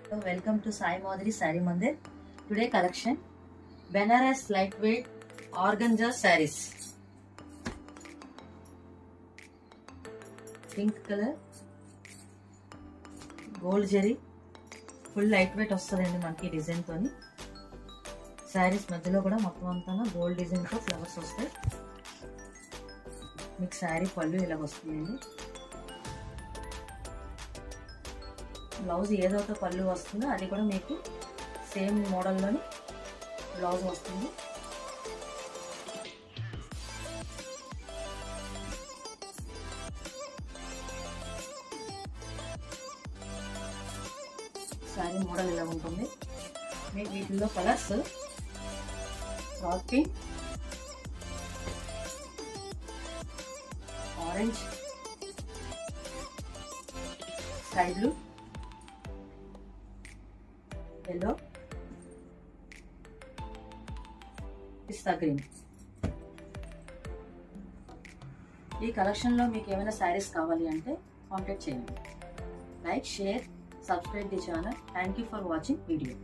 Welcome to Sai Madhuri Sari Mandir. Today collection Benares lightweight organza sarees. Pink color, gold zari, full lightweight వస్తుందండి మనకి design తోని. సారీస్ మధ్యలో కూడా మొత్తం అంతా గోల్డ్ డిజైన్ తో ఫ్లవర్స్ వస్తాయి. మీకు సారీ పళ్ళు ఇలా వస్తుందండి. బ్లౌజ్ ఏదైతే పళ్ళు వస్తుందో అది కూడా మీకు సేమ్ మోడల్లోని బ్లౌజ్ వస్తుంది. సారీ మోడల్ ఇలా ఉంటుంది. మీకు వీటిల్లో colours rock pink, orange, sky blue, yellow, pista green. ఈ కలెక్షన్లో మీకు ఏమైనా శారీస్ కావాలి అంటే కాంటాక్ట్ చేయండి. Like, share, subscribe the channel. Thank you for watching video.